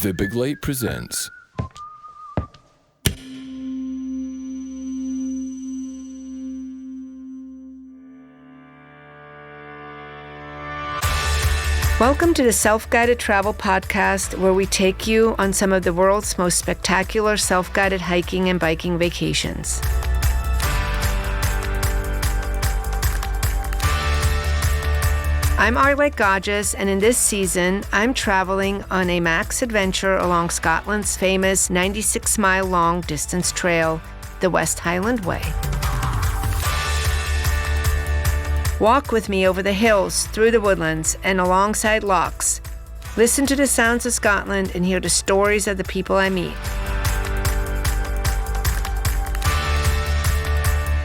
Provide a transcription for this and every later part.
The Big Light presents Welcome to the Self-Guided Travel Podcast, where we take you on some of the world's most spectacular self-guided hiking and biking vacations. I'm Arlette Godges, and in this season, I'm traveling on a max adventure along Scotland's famous 96-mile-long distance trail, the West Highland Way. Walk with me over the hills, through the woodlands, and alongside lochs. Listen to the sounds of Scotland and hear the stories of the people I meet.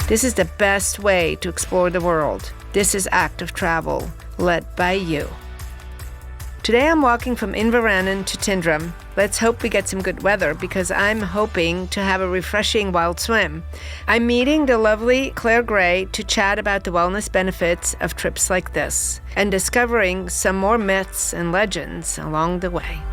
This is the best way to explore the world. This is active travel, led by you. Today I'm walking from Inverannon to Tyndrum. Let's hope we get some good weather because I'm hoping to have a refreshing wild swim. I'm meeting the lovely Claire Gray to chat about the wellness benefits of trips like this and discovering some more myths and legends along the way.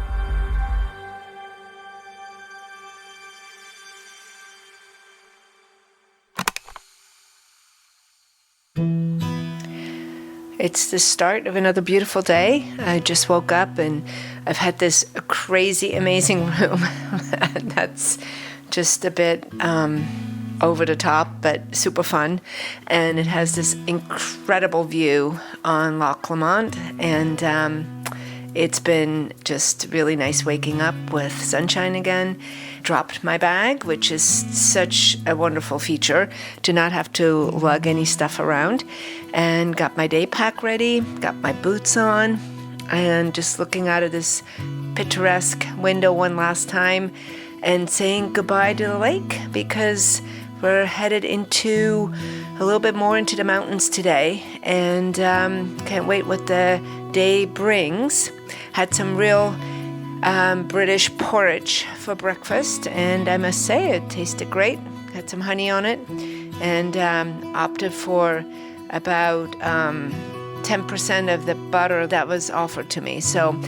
It's the start of another beautiful day. I just woke up and I've had this crazy, amazing room. That's just a bit over the top, but super fun. And it has this incredible view on Loch Lomond. And it's been just really nice waking up with sunshine again. Dropped my bag, which is such a wonderful feature to not have to lug any stuff around, and got my day pack ready, got my boots on, and just looking out of this picturesque window one last time and saying goodbye to the lake because we're headed into a little bit more into the mountains today, and can't wait what the day brings. Had some real British porridge for breakfast, and I must say it tasted great. Had some honey on it, and opted for about 10% of the butter that was offered to me. So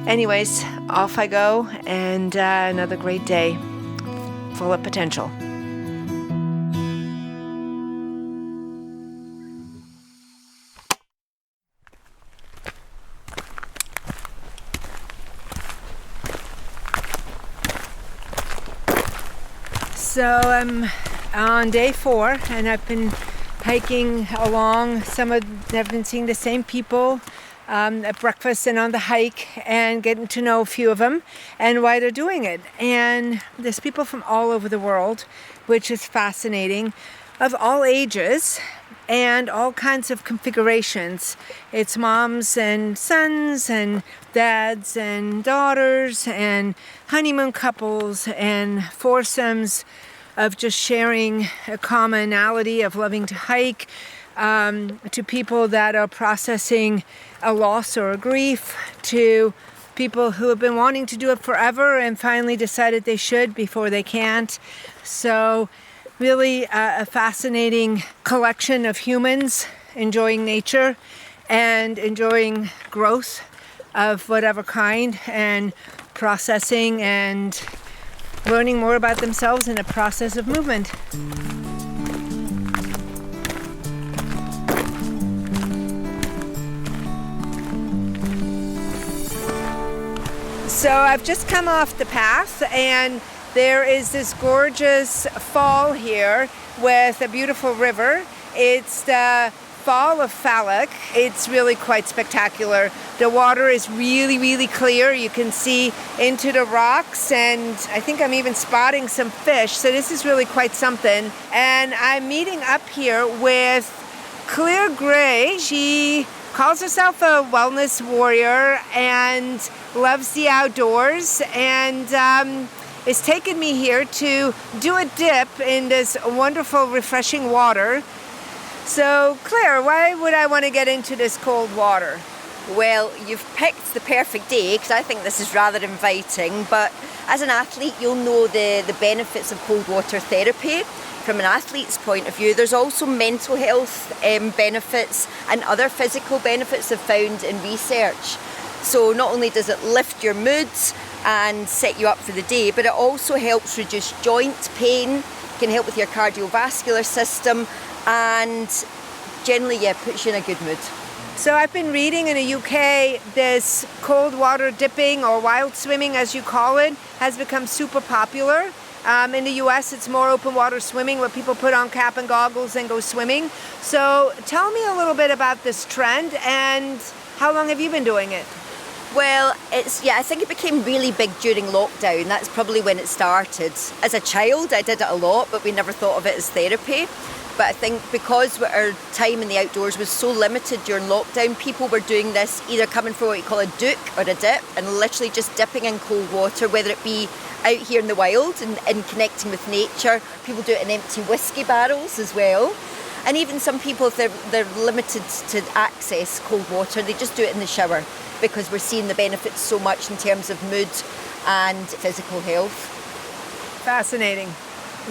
anyways, off I go, and another great day full of potential. So I'm on day 4, and I've been hiking along. I've been seeing the same people at breakfast and on the hike, and getting to know a few of them and why they're doing it. And there's people from all over the world, which is fascinating, of all ages and all kinds of configurations. It's moms and sons and dads and daughters and honeymoon couples and foursomes of just sharing a commonality of loving to hike, to people that are processing a loss or a grief, to people who have been wanting to do it forever and finally decided they should before they can't. So really a fascinating collection of humans enjoying nature and enjoying growth of whatever kind, and processing and learning more about themselves in a process of movement. So I've just come off the path, and there is this gorgeous fall here with a beautiful river. It's the Falls of Falloch. It's really quite spectacular. The water is really, really clear. You can see into the rocks, and I think I'm even spotting some fish. So this is really quite something. And I'm meeting up here with Claire Gray. She calls herself a wellness warrior and loves the outdoors, and is taking me here to do a dip in this wonderful, refreshing water. So, Claire, why would I want to get into this cold water? Well, you've picked the perfect day because I think this is rather inviting, but as an athlete you'll know the benefits of cold water therapy. From an athlete's point of view, there's also mental health benefits and other physical benefits they've found in research. So not only does it lift your moods, and set you up for the day, but it also helps reduce joint pain, can help with your cardiovascular system, and generally, puts you in a good mood. So I've been reading in the UK, this cold water dipping, or wild swimming as you call it, has become super popular. In the US, it's more open water swimming, where people put on cap and goggles and go swimming. So tell me a little bit about this trend, and how long have you been doing it? Well, I think it became really big during lockdown. That's probably when it started. As a child, I did it a lot, but we never thought of it as therapy. But I think because our time in the outdoors was so limited during lockdown, people were doing this, either coming for what you call a duik or a dip, and literally just dipping in cold water, whether it be out here in the wild and connecting with nature. People do it in empty whiskey barrels as well. And even some people, if they're limited to access cold water, they just do it in the shower, because we're seeing the benefits so much in terms of mood and physical health. Fascinating.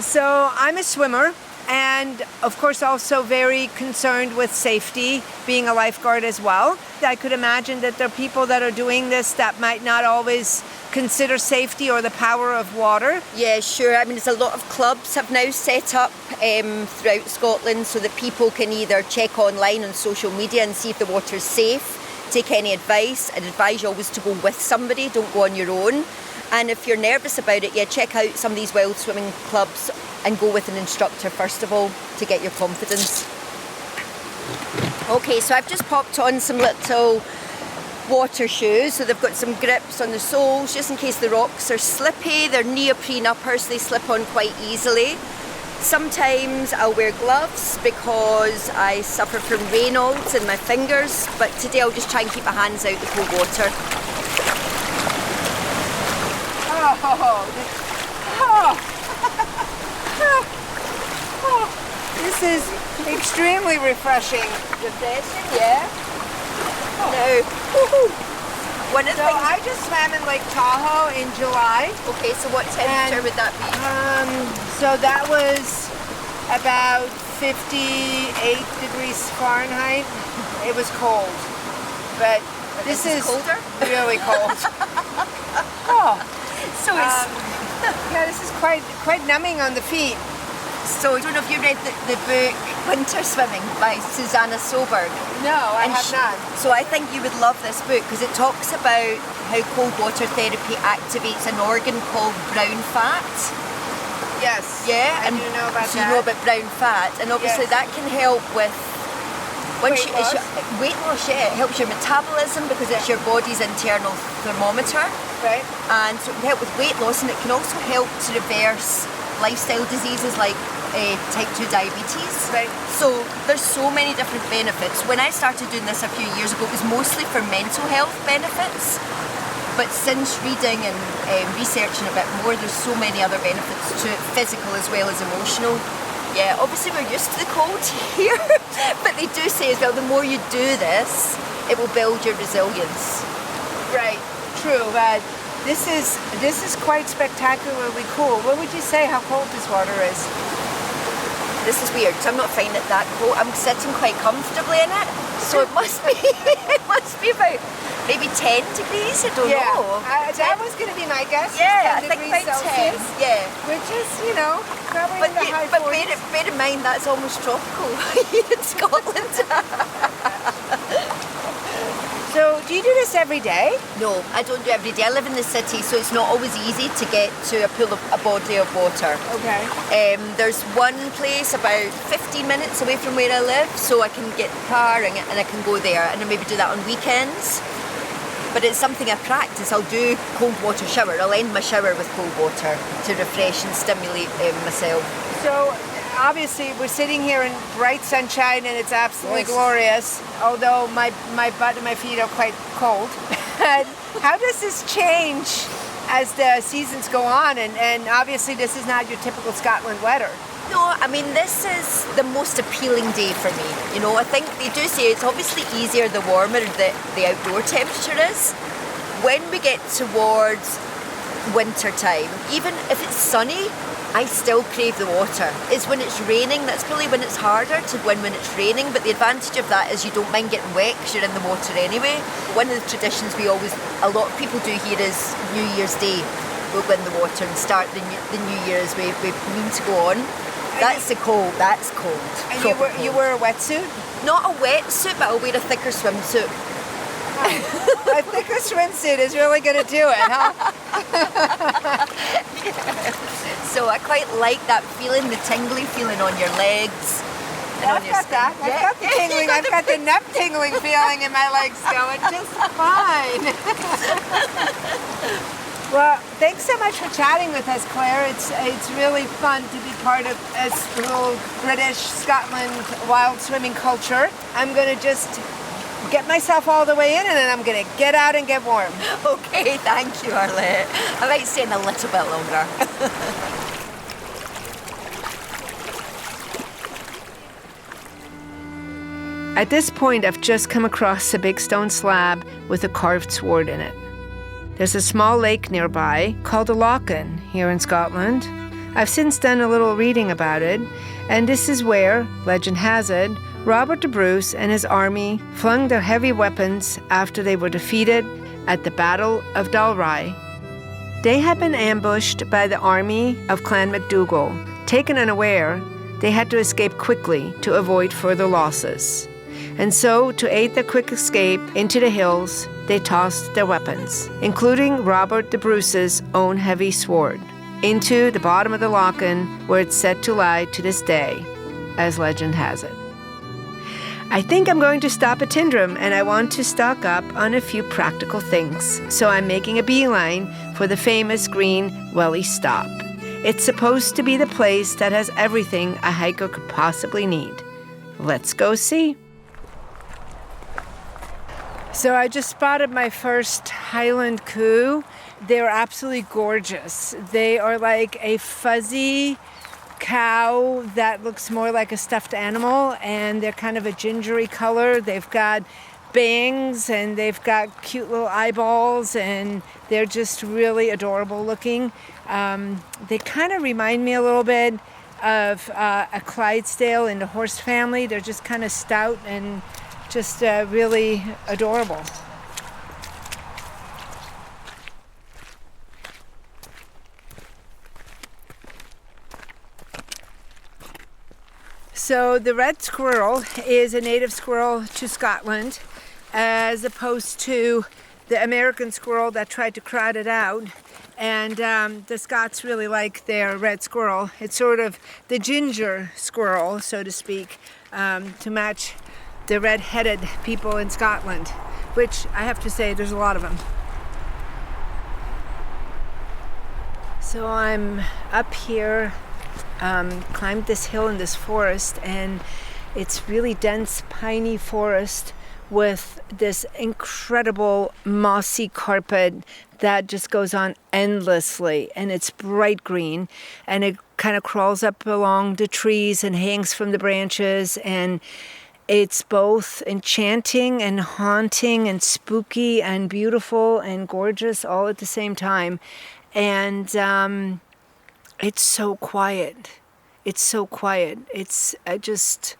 So I'm a swimmer, and of course also very concerned with safety, being a lifeguard as well. I could imagine that there are people that are doing this that might not always consider safety or the power of water. Yeah, sure. I mean, there's a lot of clubs have now set up throughout Scotland, so that people can either check online on social media and see if the water's safe, take any advice. I'd advise you always to go with somebody, don't go on your own. And if you're nervous about it, check out some of these wild swimming clubs and go with an instructor first of all to get your confidence. Okay, so I've just popped on some little water shoes, so they've got some grips on the soles just in case the rocks are slippy. They're neoprene uppers, so they slip on quite easily. Sometimes I'll wear gloves because I suffer from Raynaud's in my fingers, but today I'll just try and keep my hands out the cold water. This is extremely refreshing. Refreshing, yeah. Now, one of the things... I just swam in Lake Tahoe in July. Okay, so what temperature would that be? So that was about 58 degrees Fahrenheit. It was cold, but this is colder? Really cold. So it's... this is quite numbing on the feet. So I don't know if you read the book Winter Swimming by Susanna Soberg. No, I have not. So I think you would love this book because it talks about how cold water therapy activates an organ called brown fat. Yes. Yeah, I do know about that. So you know about brown fat, and obviously that can help with weight loss. Yeah, it helps your metabolism because it's your body's internal thermometer. Right. And so it can help with weight loss, and it can also help to reverse lifestyle diseases like type 2 diabetes. Right. So there's so many different benefits. When I started doing this a few years ago, it was mostly for mental health benefits. But since reading and researching a bit more, there's so many other benefits to it, physical as well as emotional. Yeah, obviously we're used to the cold here, but they do say as well, the more you do this, it will build your resilience. Right, true. This is quite spectacularly cool. What would you say how cold this water is? This is weird because I'm not finding it that cold. I'm sitting quite comfortably in it, so it must be about maybe 10 degrees. I don't know. That was going to be my guess. Yeah, 10 I think degrees about Celsius, 10. Yeah, which is probably in the high 40s. But bear in mind that's almost tropical in Scotland. So, do you do this every day? No, I don't do it every day. I live in the city, so it's not always easy to get to a body of water. Okay. There's one place about 15 minutes away from where I live, so I can get the car and I can go there, and I maybe do that on weekends. But it's something I practice. I'll do cold water shower. I'll end my shower with cold water to refresh and stimulate myself. So, obviously we're sitting here in bright sunshine and it's absolutely glorious, although my butt and my feet are quite cold. How does this change as the seasons go on? And obviously this is not your typical Scotland weather. No, I mean, this is the most appealing day for me. You know, I think they do say it's obviously easier the warmer the outdoor temperature is. When we get towards winter time. Even if it's sunny, I still crave the water. It's when it's raining, that's probably when it's harder to win when it's raining, but the advantage of that is you don't mind getting wet because you're in the water anyway. One of the traditions a lot of people do here is New Year's Day. We'll go in the water and start the New Year as we mean to go on. That's cold. And you wear a wetsuit? Not a wetsuit, but I'll wear a thicker swimsuit. A thicker swimsuit is really going to do it, huh? So I quite like that feeling, the tingly feeling on your legs. And on your skin. I've got the tingling. I've got the neck tingling feeling in my legs going just fine. Well, thanks so much for chatting with us, Claire. It's really fun to be part of this little British Scotland wild swimming culture. I'm going to just get myself all the way in and then I'm going to get out and get warm. Okay, thank you, Arlette. I might stay in a little bit longer. At this point, I've just come across a big stone slab with a carved sword in it. There's a small lake nearby called a Lochan here in Scotland. I've since done a little reading about it, and this is where, legend has it, Robert the Bruce and his army flung their heavy weapons after they were defeated at the Battle of Dalry. They had been ambushed by the army of Clan MacDougall. Taken unaware, they had to escape quickly to avoid further losses. And so, to aid their quick escape into the hills, they tossed their weapons, including Robert the Bruce's own heavy sword, into the bottom of the Lochan, where it's said to lie to this day, as legend has it. I think I'm going to stop at Tyndrum, and I want to stock up on a few practical things, so I'm making a beeline for the famous green Welly Stop. It's supposed to be the place that has everything a hiker could possibly need. Let's go see. So I just spotted my first Highland coo. They're absolutely gorgeous. They are like a fuzzy cow that looks more like a stuffed animal, and they're kind of a gingery color. They've got bangs and they've got cute little eyeballs, and they're just really adorable looking. They kind of remind me a little bit of a Clydesdale in the horse family. They're just kind of stout and just really adorable. So the red squirrel is a native squirrel to Scotland, as opposed to the American squirrel that tried to crowd it out. And the Scots really like their red squirrel. It's sort of the ginger squirrel, so to speak, to match the red-headed people in Scotland, which I have to say there's a lot of them. So I'm up here, climbed this hill in this forest, and it's really dense piney forest with this incredible mossy carpet that just goes on endlessly, and it's bright green, and it kind of crawls up along the trees and hangs from the branches, and it's both enchanting and haunting and spooky and beautiful and gorgeous all at the same time. And it's so quiet. It's so quiet. It's just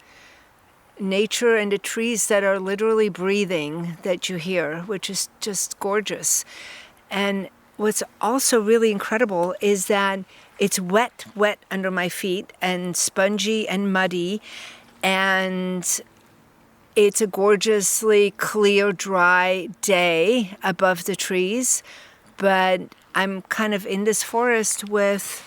nature and the trees that are literally breathing that you hear, which is just gorgeous. And what's also really incredible is that it's wet under my feet and spongy and muddy, and it's a gorgeously clear, dry day above the trees, but I'm kind of in this forest with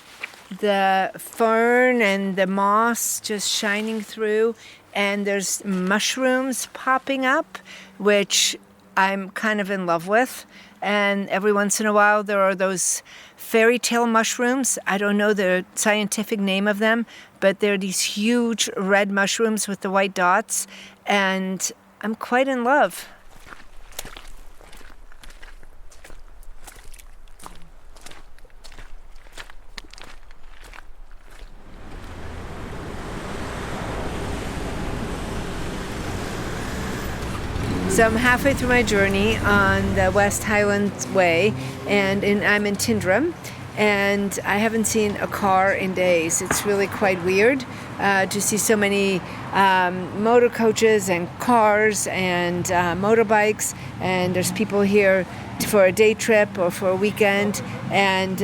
the fern and the moss just shining through, and there's mushrooms popping up, which I'm kind of in love with. And every once in a while there are those fairy tale mushrooms. I don't know the scientific name of them, but they're these huge red mushrooms with the white dots, and I'm quite in love. So I'm halfway through my journey on the West Highland Way, and I'm in Tyndrum, and I haven't seen a car in days. It's really quite weird to see so many motor coaches and cars and motorbikes, and there's people here for a day trip or for a weekend, and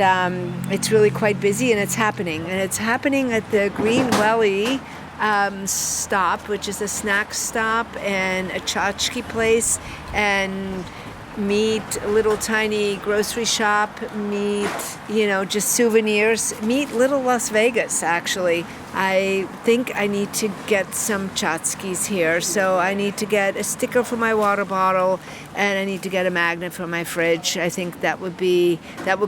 it's really quite busy, and it's happening. And it's happening at the Green Welly stop, which is a snack stop and a tchotchke place, and meet a little tiny grocery shop, meet, just souvenirs, meet little Las Vegas, actually. I think I need to get some tchotchkes here, so I need to get a sticker for my water bottle, and I need to get a magnet for my fridge. I think that would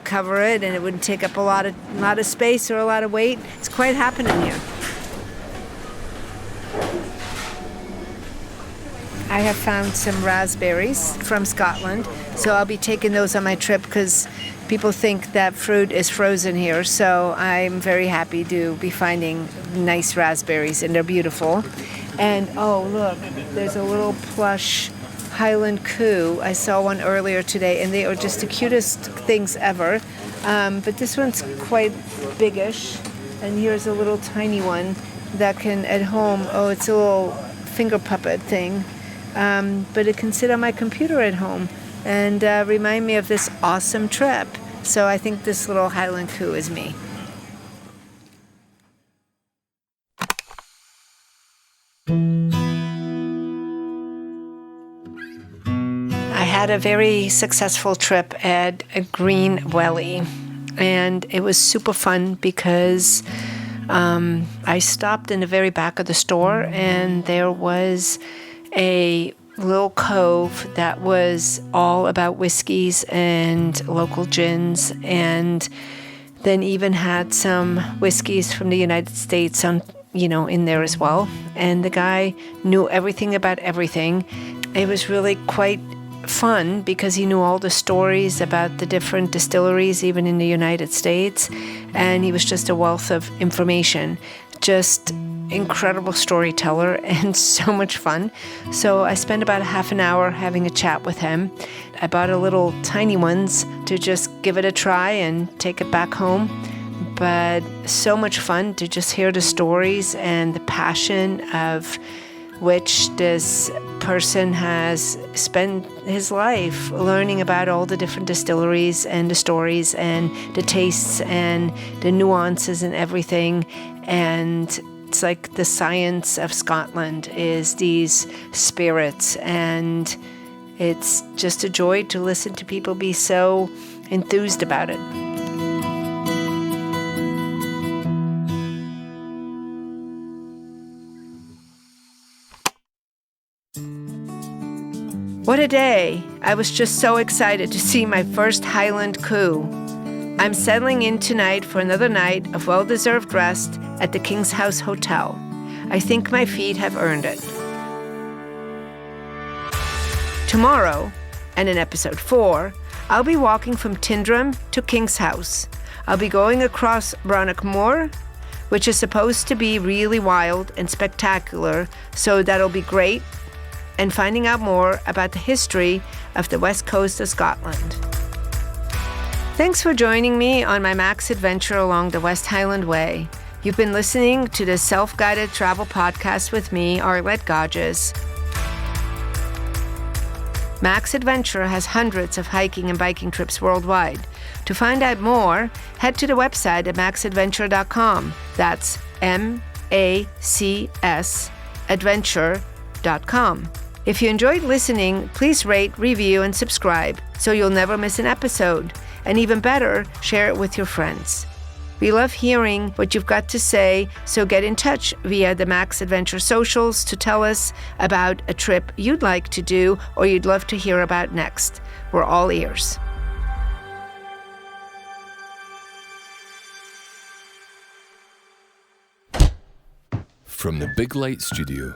cover it, and it wouldn't take up a lot of space or a lot of weight. It's quite happening here. I have found some raspberries from Scotland, so I'll be taking those on my trip because people think that fruit is frozen here, so I'm very happy to be finding nice raspberries, and they're beautiful. And oh look, there's a little plush Highland coo. I saw one earlier today, and they are just the cutest things ever. But this one's quite biggish, and here's a little tiny one that can, at home, it's a little finger puppet thing. But it can sit on my computer at home and remind me of this awesome trip. So I think this little Highland coo is me. I had a very successful trip at a Green Welly, and it was super fun because I stopped in the very back of the store, and there was a little cove that was all about whiskeys and local gins, and then even had some whiskeys from the United States in there as well. And the guy knew everything about everything. It was really quite fun because he knew all the stories about the different distilleries, even in the United States, and he was just a wealth of information. Just incredible storyteller and so much fun. So I spent about half an hour having a chat with him. I bought a little tiny ones to just give it a try and take it back home. But so much fun to just hear the stories and the passion of which this person has spent his life learning about all the different distilleries and the stories and the tastes and the nuances and everything. And it's like the science of Scotland is these spirits, and it's just a joy to listen to people be so enthused about it. What a day! I was just so excited to see my first Highland coo. I'm settling in tonight for another night of well-deserved rest at the King's House Hotel. I think my feet have earned it. Tomorrow, and in episode 4, I'll be walking from Tyndrum to King's House. I'll be going across Brannock Moor, which is supposed to be really wild and spectacular, so that'll be great, and finding out more about the history of the west coast of Scotland. Thanks for joining me on my Mac's adventure along the West Highland Way. You've been listening to the self-guided travel podcast with me, Arlette Godges. Mac's Adventure has hundreds of hiking and biking trips worldwide. To find out more, head to the website at macsadventure.com. That's MACS adventure.com. If you enjoyed listening, please rate, review, and subscribe so you'll never miss an episode. And even better, share it with your friends. We love hearing what you've got to say, so get in touch via the Mac's Adventure socials to tell us about a trip you'd like to do or you'd love to hear about next. We're all ears. From the Big Light Studio.